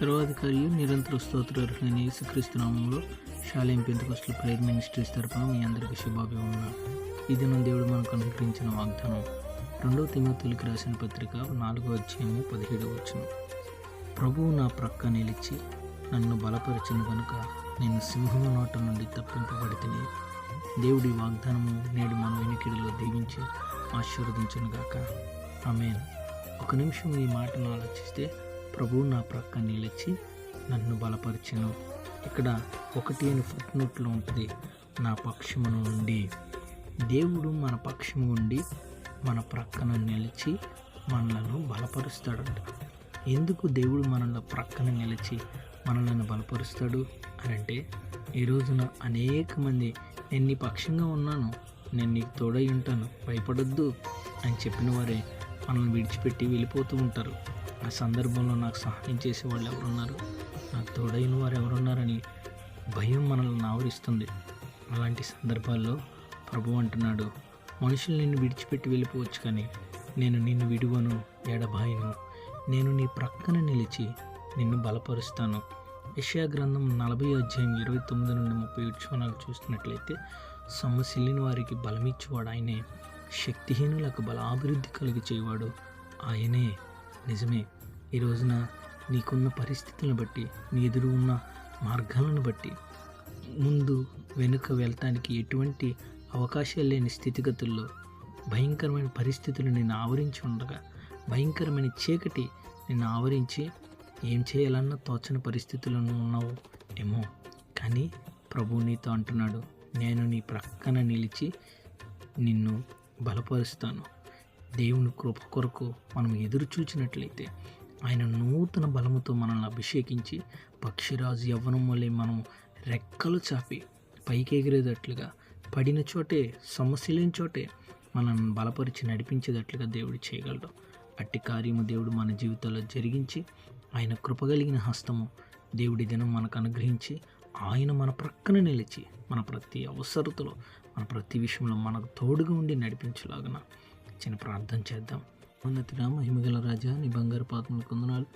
సర్వాధికారియు నిరంతర స్తోత్రార్హులైన యేసుక్రీస్తు నామములో షాలేం పెంతెకొస్తు ప్రేయర్ మినిస్ట్రీస్ తరపున మీ అందరికీ శుభాభివందనాలు. ఈ దినం దేవుడు మనకు అనుగ్రహించిన వాగ్దానం 2 తిమోతికి రాసిన పత్రిక 4వ అధ్యాయము 17వ వచనం. ప్రభువు నా ప్రక్క నిలిచి నన్ను బలపరిచిన కనుక నేను సింహము నోట నుండి తప్పింపబడితిని. దేవుడి వాగ్దానము నేడు మన వెనుకిడిలో దీవించి ఆశీర్వదించునుగాక. ఆమేన్. ఒక నిమిషం ఈ మాటను ఆలోచిస్తే, ప్రభువు నా ప్రక్క నిలిచి నన్ను బలపరిచెను. ఇక్కడ 1 అని ఫుట్ నోట్లో ఉంటుంది, నా పక్షమును నుండి. దేవుడు మన పక్షము ఉండి మన ప్రక్కన నిలిచి మనలను బలపరుస్తాడంట. ఎందుకు దేవుడు మనల్ని ప్రక్కన నిలిచి మనల్ని బలపరుస్తాడు అని అంటే, ఈ రోజున అనేక మంది నేను నీ పక్షంగా ఉన్నాను, నేను నీకు తోడై ఉంటాను, భయపడొద్దు అని చెప్పిన వారే మనల్ని విడిచిపెట్టి వెళ్ళిపోతూ ఉంటారు. ఆ సందర్భంలో నాకు సహాయం చేసే వాళ్ళు ఎవరున్నారు, నాకు తోడైన వారు ఎవరున్నారని భయం మనల్ని ఆవరిస్తుంది. అలాంటి సందర్భాల్లో ప్రభు అంటున్నాడు, మనుషులు నిన్ను విడిచిపెట్టి వెళ్ళిపోవచ్చు, కానీ నేను నిన్ను విడువను, ఎడబాయను. నేను నీ ప్రక్కన నిలిచి నిన్ను బలపరుస్తాను. యెషయా గ్రంథం 40వ అధ్యాయం 29 నుండి 30 వచనాలు చూస్తున్నట్లయితే, సొమ్మసిల్లిన వారికి బలమిచ్చేవాడు ఆయనే, శక్తిహీనులకు బలాభివృద్ధి కలిగి చేయవాడు ఆయనే. నిజమే, ఈ రోజున నీకున్న పరిస్థితులను బట్టి, నీ ఎదురు ఉన్న మార్గాలను బట్టి, ముందు వెనుక వెళ్తానికి ఎటువంటి అవకాశాలు లేని స్థితిగతుల్లో భయంకరమైన పరిస్థితులు నిన్ను ఆవరించి ఉండగా, భయంకరమైన చీకటి నిన్ను ఆవరించి ఏం చేయాలన్న తోచని పరిస్థితులను ఉన్నావు ఏమో, కానీ ప్రభువు నీతో అంటున్నాడు, నేను నీ ప్రక్కన నిలిచి నిన్ను బలపరుస్తాను. దేవుని కృప కొరకు మనం ఎదురు చూచినట్లయితే ఆయన నూతన బలముతో మనల్ని అభిషేకించి పక్షిరాజు యవ్వనం వల్లే మనం రెక్కలు చాపి పైకి ఎగిరేటట్లుగా, పడిన చోటే సమస్యలేని చోటే మనల్ని బలపరిచి నడిపించేటట్లుగా దేవుడు చేయగలడు. అట్టి కార్యము దేవుడు మన జీవితాల్లో జరిగించి, ఆయన కృపగలిగిన హస్తము దేవుడి దినం మనకు అనుగ్రహించి, ఆయన మన ప్రక్కన నిలిచి మన ప్రతి అవసరతలో, మన ప్రతి విషయంలో మనకు తోడుగా ఉండి నడిపించలాగన చిన్న ప్రార్థన చేద్దాం. ఉన్నతిగా మహిమగల రాజా, నీ బంగారు పాత్రలకు వందనాలు.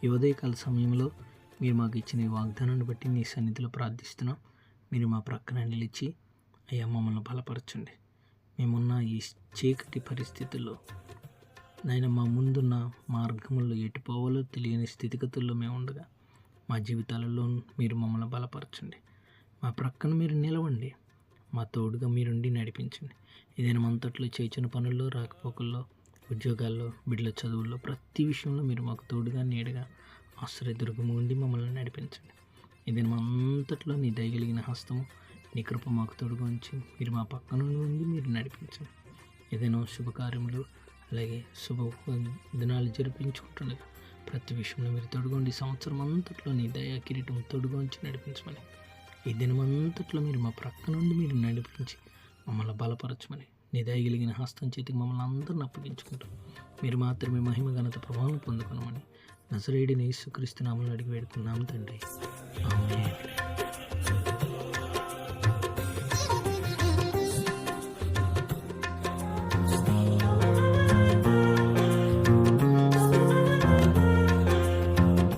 ఈ ఉదయకాల సమయంలో మీరు మాకు ఇచ్చిన ఈ వాగ్దానాన్ని బట్టి నీ సన్నిధిలో ప్రార్థిస్తున్నాం. మీరు మా ప్రక్కన నిలిచి అయ్యా మమ్మల్ని బలపరచండి. మేమున్న ఈ చీకటి పరిస్థితుల్లో నాయన, మా ముందున్న మార్గముల్లో ఎటు పోవాలో తెలియని స్థితిగతుల్లో మేము ఉండగా, మా జీవితాలలో మీరు మమ్మల్ని బలపరచండి. మా ప్రక్కన మీరు నిలవండి, మా తోడుగా మీరుండి నడిపించండి. ఏదైనా అంతట్లో చేసిన పనుల్లో, రాకపోకల్లో, ఉద్యోగాల్లో, బిడ్డల చదువుల్లో, ప్రతి విషయంలో మీరు మాకు తోడుగా నీడగా ఆశ్రయదుర్గము ఉండి మమ్మల్ని నడిపించండి. ఏదైనా అంతట్లో నీ దయగలిగిన హస్తము, నీ కృప మాకు తోడుగా ఉంచి మీరు మా పక్కన ఉండి మీరు నడిపించండి. ఏదైనా శుభకార్యములు అలాగే శుభ దినాలు జరిపించుకుంటుండగా ప్రతి విషయంలో మీరు తోడుగా ఉండి సంవత్సరం అంతట్లో నీ దయా కిరీటం తోడుగా ఉంచి నడిపించమని, ఈ దినమంతట్లో మీరు మా ప్రక్క నుండి మీరు నడిపించి మమ్మల్ని బలపరచమని, నీ దయగలిగిన హస్తం చేతికి మమ్మల్ని అందరిని అప్పగించుకుంటాం. మీరు మాత్రమే మహిమ ఘనత ప్రభావం పొందుకున్నామని నజరేయుడైన యేసుక్రీస్తు నామములో అడిగి వేడుకున్నాము తండ్రి. ఆమేన్.